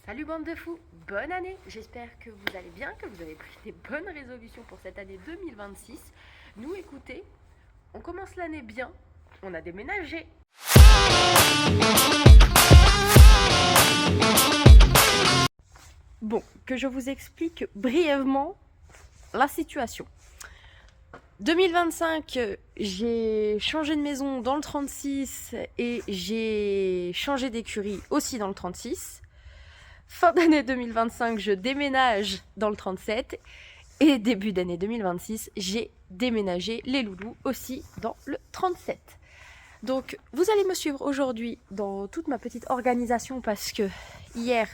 Salut bande de fous, bonne année. J'espère que vous allez bien, que vous avez pris des bonnes résolutions pour cette année 2026. Nous, écoutez, on commence l'année bien, on a déménagé. Bon, que je vous explique brièvement la situation. 2025, j'ai changé de maison dans le 36 et j'ai changé d'écurie aussi dans le 36. Fin d'année 2025, je déménage dans le 37. Et début d'année 2026, j'ai déménagé les loulous aussi dans le 37. Donc, vous allez me suivre aujourd'hui dans toute ma petite organisation parce que hier,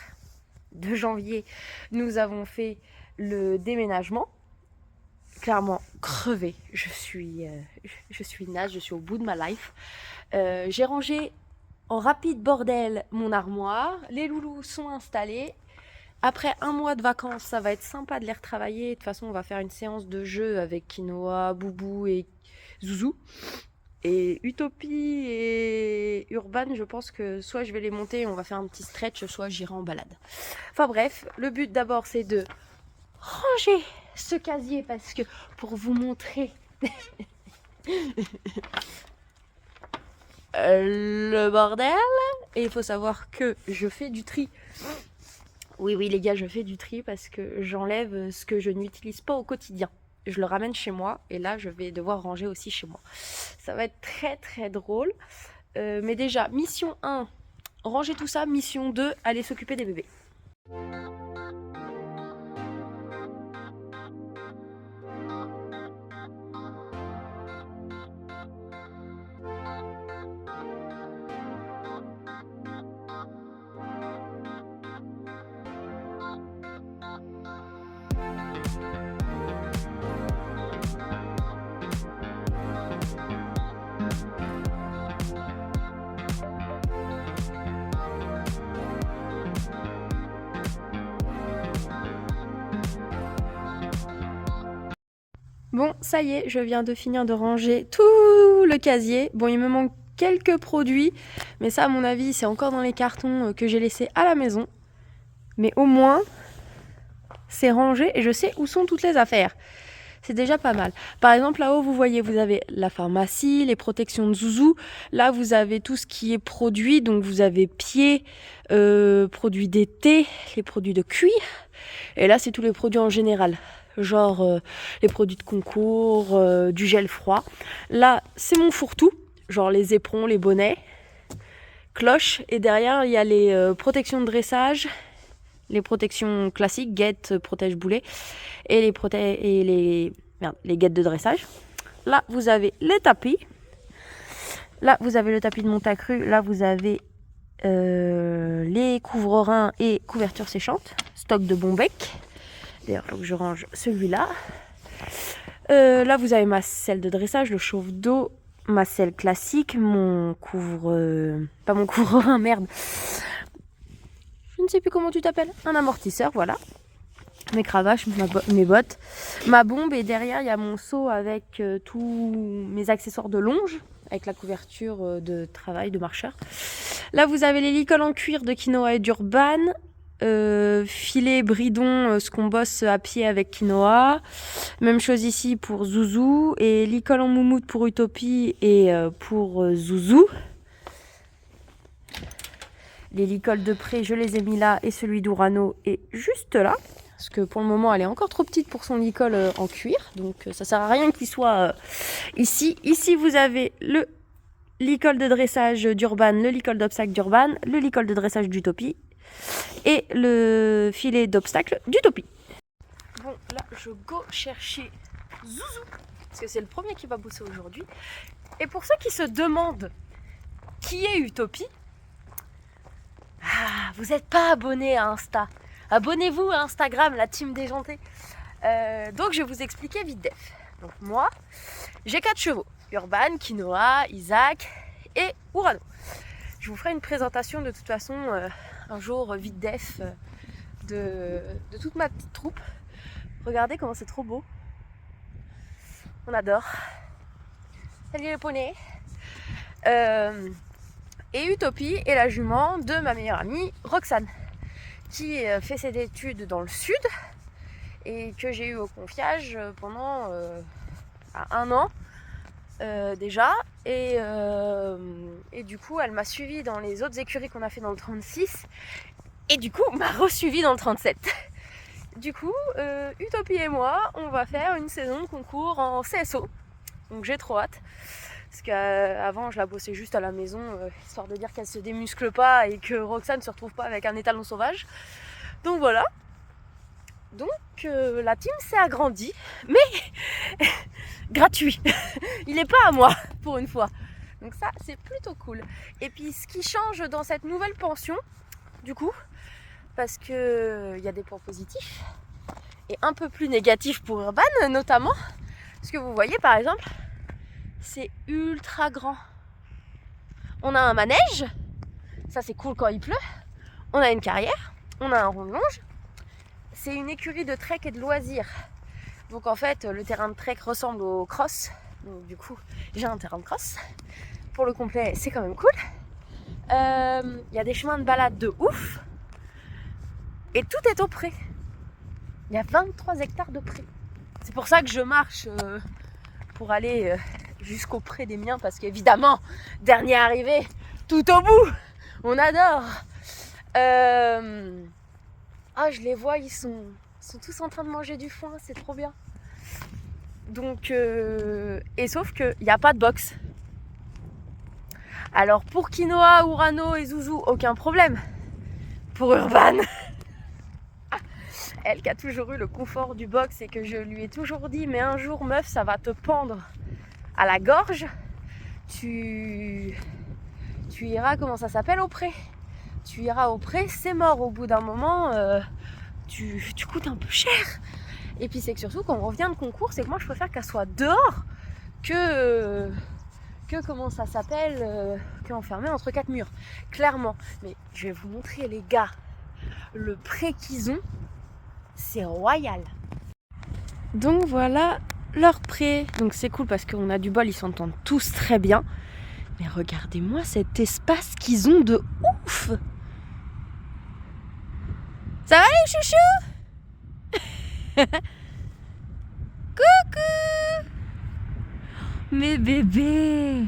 2 janvier, nous avons fait le déménagement. Clairement crevée, je suis naze, je suis au bout de ma life. J'ai rangé en rapide bordel mon armoire, les loulous sont installés. Après un mois de vacances, ça va être sympa de les retravailler. De toute façon, on va faire une séance de jeu avec Quinoa, Boubou et Zouzou. Et Utopie et Urban, je pense que soit je vais les monter, on va faire un petit stretch, soit j'irai en balade. Enfin bref, le but d'abord c'est de ranger ce casier parce que pour vous montrer le bordel, et il faut savoir que je fais du tri. Oui les gars, je fais du tri parce que j'enlève ce que je n'utilise pas au quotidien. Je le ramène chez moi et là je vais devoir ranger aussi chez moi. Ça va être très très drôle. Mais déjà, mission 1, ranger tout ça. Mission 2, aller s'occuper des bébés. Bon, ça y est, je viens de finir de ranger tout le casier. Bon, il me manque quelques produits, mais ça, à mon avis, c'est encore dans les cartons que j'ai laissés à la maison. Mais au moins, c'est rangé et je sais où sont toutes les affaires. C'est déjà pas mal. Par exemple, là-haut, vous voyez, vous avez la pharmacie, les protections de Zouzou. Là, vous avez tout ce qui est produit. Donc, vous avez pieds, produits d'été, les produits de cuir. Et là, c'est tous les produits en général. Genre les produits de concours, du gel froid. Là, c'est mon fourre-tout. Genre les éperons, les bonnets, cloches. Et derrière, il y a les protections de dressage, les protections classiques, guêtes, protège-boulet, et les guêtes de dressage. Là, vous avez les tapis. Là, vous avez le tapis de Montacru. Là, vous avez les couvre-reins et couvertures séchantes. Stock de Bombec. D'ailleurs, il faut que je range celui-là. Là, vous avez ma selle de dressage, le chauffe-d'eau, ma selle classique, mon pas mon couvre-rein, merde. Je ne sais plus comment tu t'appelles. Un amortisseur, voilà. Mes cravaches, mes bottes, ma bombe. Et derrière, il y a mon seau avec tous mes accessoires de longe, avec la couverture de travail, de marcheur. Là, vous avez les licoles en cuir de Quinoa et d'Urban. Filet, bridon, ce qu'on bosse à pied avec Quinoa. Même chose ici pour Zouzou. Et licol en moumoute pour Utopie et pour Zouzou. Les licoles de près, je les ai mis là. Et celui d'Urano est juste là. Parce que pour le moment, elle est encore trop petite pour son licol en cuir. Donc ça sert à rien qu'il soit ici. Ici, vous avez le licol de dressage d'Urban, le licol d'obstacle d'Urban, le licol de dressage d'Utopie et le filet d'obstacle d'Utopie. Bon, là, je go chercher Zouzou, parce que c'est le premier qui va bosser aujourd'hui. Et pour ceux qui se demandent qui est Utopie, vous n'êtes pas abonné à Insta. Abonnez-vous à Instagram, la team déjantée. Donc, je vais vous expliquer vite def. Donc, moi, j'ai 4 chevaux. Urban, Quinoa, Isaac et Urano. Je vous ferai une présentation de toute façon un jour vite def de toute ma petite troupe. Regardez comment c'est trop beau. On adore. Salut les poneys. Et Utopie est la jument de ma meilleure amie Roxane, qui fait ses études dans le sud et que j'ai eu au confiage pendant 1 an déjà. Et du coup, elle m'a suivi dans les autres écuries qu'on a fait dans le 36 et du coup, m'a re-suivi dans le 37. Du coup, Utopie et moi, on va faire une saison de concours en CSO. Donc j'ai trop hâte. Parce qu'avant, je la bossais juste à la maison, histoire de dire qu'elle se démuscle pas et que Roxane ne se retrouve pas avec un étalon sauvage. Donc voilà. Donc la team s'est agrandie, mais gratuit. Il n'est pas à moi, pour une fois. Donc ça, c'est plutôt cool. Et puis ce qui change dans cette nouvelle pension, du coup, parce qu'il y a des points positifs et un peu plus négatifs pour Urban notamment. Parce que vous voyez par exemple, c'est ultra grand. On a un manège, ça c'est cool quand il pleut. On a une carrière, on a un rond de longe. C'est une écurie de trek et de loisirs. Donc en fait, le terrain de trek ressemble au cross. Donc du coup, j'ai un terrain de cross. Pour le complet, c'est quand même cool. Il y a des chemins de balade de ouf. Et tout est au pré. Il y a 23 hectares de pré. C'est pour ça que je marche pour aller jusqu'au pré des miens. Parce qu'évidemment, dernier arrivé, tout au bout. On adore. Ah, je les vois, ils sont tous en train de manger du foin. C'est trop bien. Donc, et sauf qu'il n'y a pas de box. Alors pour Quinoa, Urano et Zouzou, aucun problème. Pour Urban, elle qui a toujours eu le confort du box et que je lui ai toujours dit, mais un jour meuf, ça va te pendre à la gorge. Tu iras, comment ça s'appelle, au pré. Tu iras au pré, c'est mort au bout d'un moment. Tu coûtes un peu cher. Et puis c'est que surtout quand on revient de concours, c'est que moi je préfère qu'elle soit dehors que comment ça s'appelle, qu'enfermée entre 4 murs, clairement. Mais je vais vous montrer les gars, le pré qu'ils ont, c'est royal. Donc voilà leur pré. Donc c'est cool parce qu'on a du bol, ils s'entendent tous très bien. Mais regardez-moi cet espace qu'ils ont de ouf. Ça va les chouchous? Coucou mes bébés.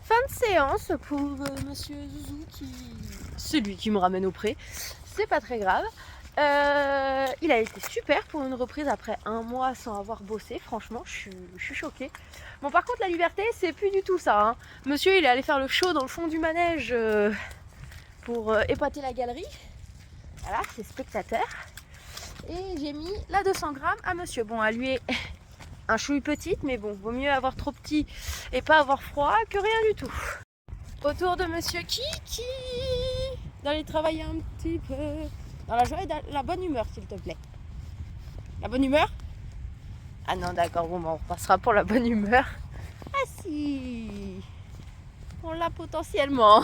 Fin de séance pour monsieur Zouzou c'est lui qui me ramène au pré. C'est pas très grave. Il a été super pour une reprise après 1 mois sans avoir bossé. Franchement, je suis choquée. Bon, par contre, la liberté, c'est plus du tout ça. Hein. Monsieur, il est allé faire le show dans le fond du manège pour épater la galerie. Voilà, c'est spectateur. Et j'ai mis la 200 grammes à monsieur. Bon, à lui est un chouille petite, mais bon, vaut mieux avoir trop petit et pas avoir froid que rien du tout. Autour de monsieur Kiki, d'aller travailler un petit peu. Dans la joie et la bonne humeur, s'il te plaît. La bonne humeur? Ah non, d'accord, bon, on repassera pour la bonne humeur. Ah si, on l'a potentiellement.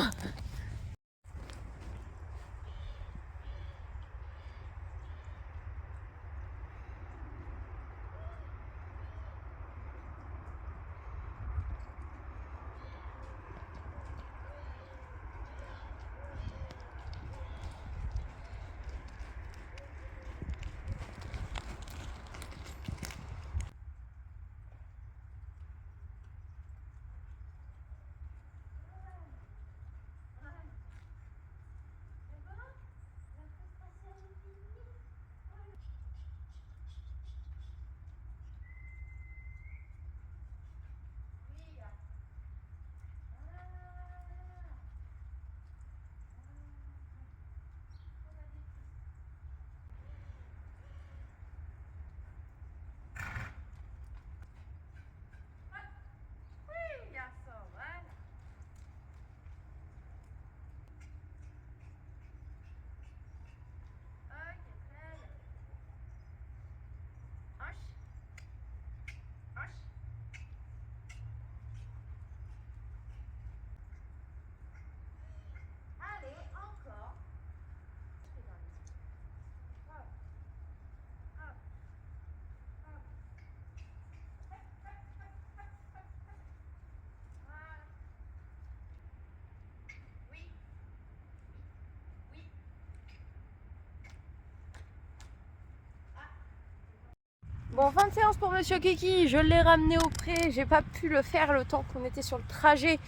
Bon, fin de séance pour Monsieur Kiki, je l'ai ramené au pré, j'ai pas pu le faire le temps qu'on était sur le trajet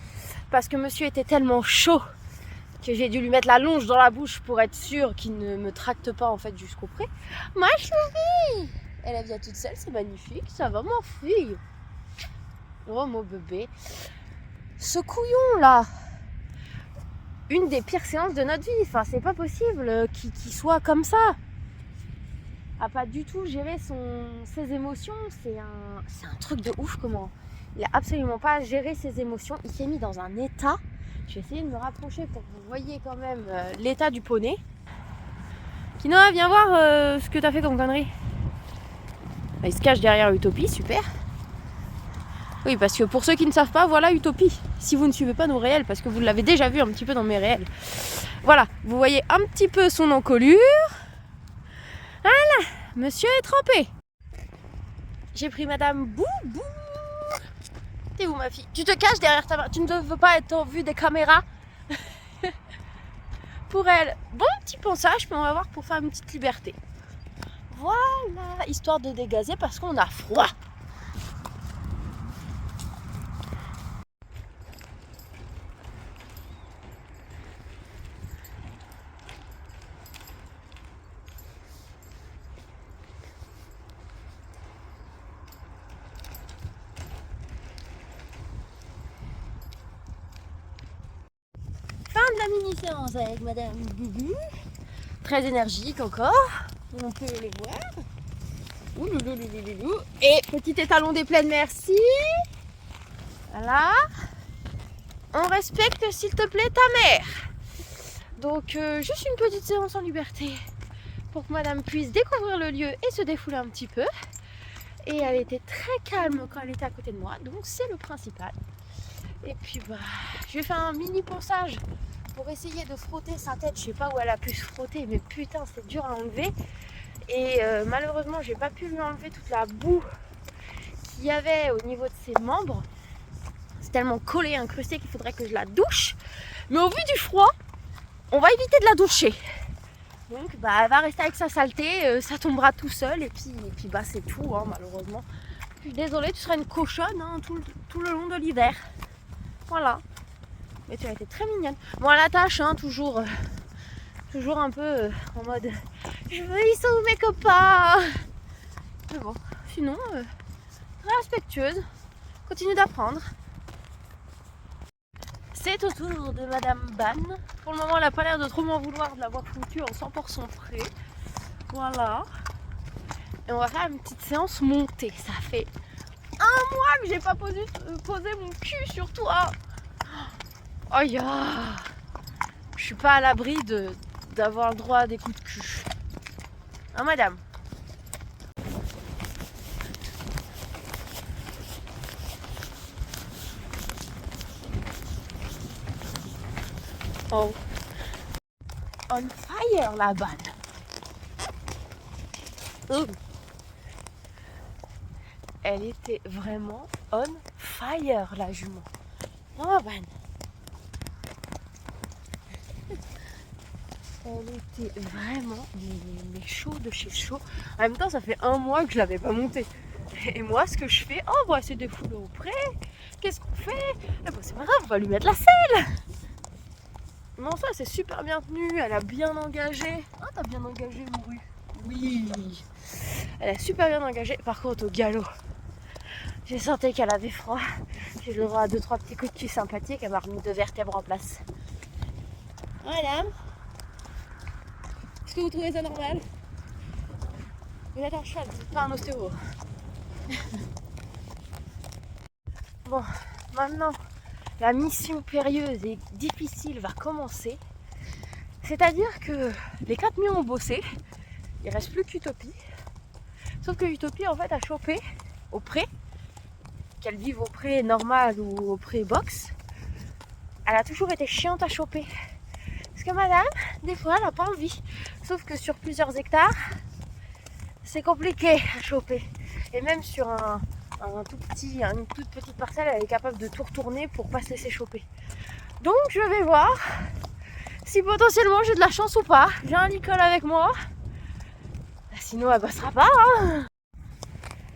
parce que monsieur était tellement chaud que j'ai dû lui mettre la longe dans la bouche pour être sûr qu'il ne me tracte pas en fait jusqu'au pré. Ma chérie, elle vient toute seule, c'est magnifique, ça va ma fille. Oh mon bébé. Ce couillon là, une des pires séances de notre vie, enfin c'est pas possible qu'il soit comme ça. A pas du tout géré ses émotions, c'est un truc de ouf comment. Il a absolument pas géré ses émotions, il s'est mis dans un état. Je vais essayer de me rapprocher pour que vous voyez quand même l'état du poney. Kinoa, viens voir ce que t'as fait comme connerie. Il se cache derrière Utopie, super. Oui, parce que pour ceux qui ne savent pas, voilà Utopie. Si vous ne suivez pas nos réels, parce que vous l'avez déjà vu un petit peu dans mes réels. Voilà, vous voyez un petit peu son encolure. Voilà, monsieur est trempé. J'ai pris madame Boubou. T'es où ma fille? Tu te caches derrière ta main. Tu ne veux pas être en vue des caméras. Pour elle, bon petit ponçage, mais on va voir pour faire une petite liberté. Voilà, histoire de dégazer parce qu'on a froid. La mini-séance avec madame Boubou, très énergique encore, on peut les voir. Oulouloulouloulou. Et petit étalon des plaines, merci. Voilà. On respecte s'il te plaît ta mère. Donc juste une petite séance en liberté pour que madame puisse découvrir le lieu et se défouler un petit peu. Et elle était très calme quand elle était à côté de moi, donc c'est le principal. Et puis bah, je vais faire un mini ponçage pour essayer de frotter sa tête. Je sais pas où elle a pu se frotter, mais putain c'est dur à enlever. Et malheureusement j'ai pas pu lui enlever toute la boue qu'il y avait au niveau de ses membres. C'est tellement collé, incrusté qu'il faudrait que je la douche. Mais au vu du froid, on va éviter de la doucher. Donc bah elle va rester avec sa saleté, ça tombera tout seul et puis bah c'est tout hein, malheureusement. Je suis désolée, tu seras une cochonne hein, tout le long de l'hiver. Voilà. Mais tu as été très mignonne. Bon, à la tâche, hein, toujours un peu en mode je veux, ils sont où mes copains? Mais bon, sinon, très respectueuse. Continue d'apprendre. C'est au tour de madame Ban. Pour le moment, elle n'a pas l'air de trop m'en vouloir de l'avoir foutue en 100% frais. Voilà. Et on va faire une petite séance montée. Ça fait un mois que j'ai pas posé mon cul sur toi. Oh ya! Je suis pas à l'abri d'avoir le droit à des coups de cul. Hein madame? Oh. On fire la balle. Elle était vraiment on fire la jument. Oh ban. Elle était vraiment mais chaud de chez chaud. En même temps, ça fait un mois que je l'avais pas montée. Et moi, ce que je fais, oh, bah, c'est défouler au pré. Qu'est-ce qu'on fait? Eh bah, c'est pas grave, on va lui mettre la selle. Non, ça, c'est super bien tenu. Elle a bien engagé. Ah, t'as bien engagé, Mouru. Oui. Elle a super bien engagé. Par contre, au galop, j'ai senti qu'elle avait froid. J'ai le droit à 2-3 petits coups de cul sympathiques. Elle m'a remis 2 vertèbres en place. Madame, est-ce que vous trouvez ça normal? Vous êtes un cheval, vous n'êtes pas un ostéo. Bon, maintenant, la mission périlleuse et difficile va commencer. C'est-à-dire que les 4 nuits ont bossé. Il ne reste plus qu'Utopie. Sauf que Utopie, en fait, a chopé au pré. Qu'elle vive au pré normal ou au pré box. Elle a toujours été chiante à choper. Parce que madame, des fois, elle n'a pas envie. Sauf que sur plusieurs hectares, c'est compliqué à choper. Et même sur une toute petite parcelle, elle est capable de tout retourner pour pas se laisser choper. Donc je vais voir si potentiellement j'ai de la chance ou pas. J'ai un Nicole avec moi. Sinon elle bossera pas. Hein.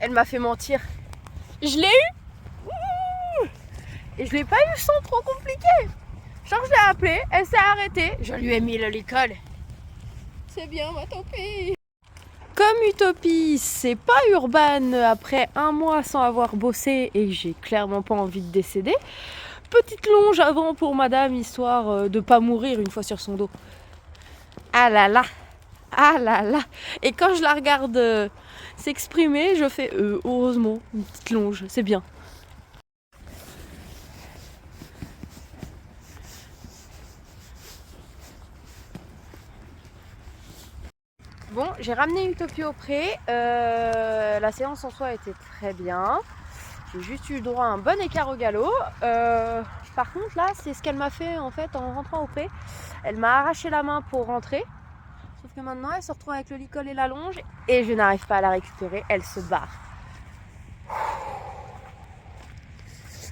Elle m'a fait mentir. Je l'ai eu. Ouh. Et je l'ai pas eu sans trop compliqué. Genre je l'ai appelée, elle s'est arrêtée. Je lui ai mis le licol. C'est bien ma Utopie. Comme Utopie, c'est pas Urban après un mois sans avoir bossé et que j'ai clairement pas envie de décéder. Petite longe avant pour madame, histoire de pas mourir une fois sur son dos. Ah là là. Ah là là. Et quand je la regarde s'exprimer, je fais heureusement, une petite longe, c'est bien. Bon, j'ai ramené Utopie au pré. La séance en soi était très bien. J'ai juste eu droit à un bon écart au galop. Par contre, là, c'est ce qu'elle m'a fait en fait en rentrant au pré. Elle m'a arraché la main pour rentrer. Sauf que maintenant, elle se retrouve avec le licol et la longe et je n'arrive pas à la récupérer. Elle se barre.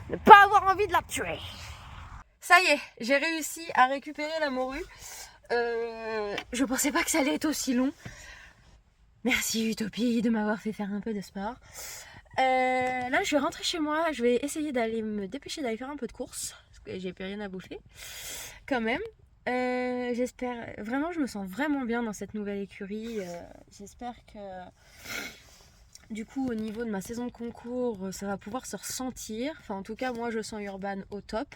Ne pas avoir envie de la tuer. Ça y est, j'ai réussi à récupérer la morue. Je pensais pas que ça allait être aussi long. Merci Utopie de m'avoir fait faire un peu de sport. Là je vais rentrer chez moi, je vais essayer d'aller me dépêcher d'aller faire un peu de course parce que j'ai plus rien à bouffer quand même. J'espère, vraiment je me sens vraiment bien dans cette nouvelle écurie. J'espère que du coup au niveau de ma saison de concours ça va pouvoir se ressentir. Enfin en tout cas moi je sens Urban au top.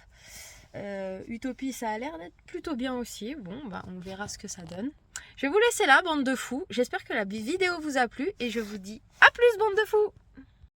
Utopie ça a l'air d'être plutôt bien aussi. Bon bah on verra ce que ça donne. Je vais vous laisser là bande de fous. J'espère que la vidéo vous a plu et je vous dis à plus bande de fous.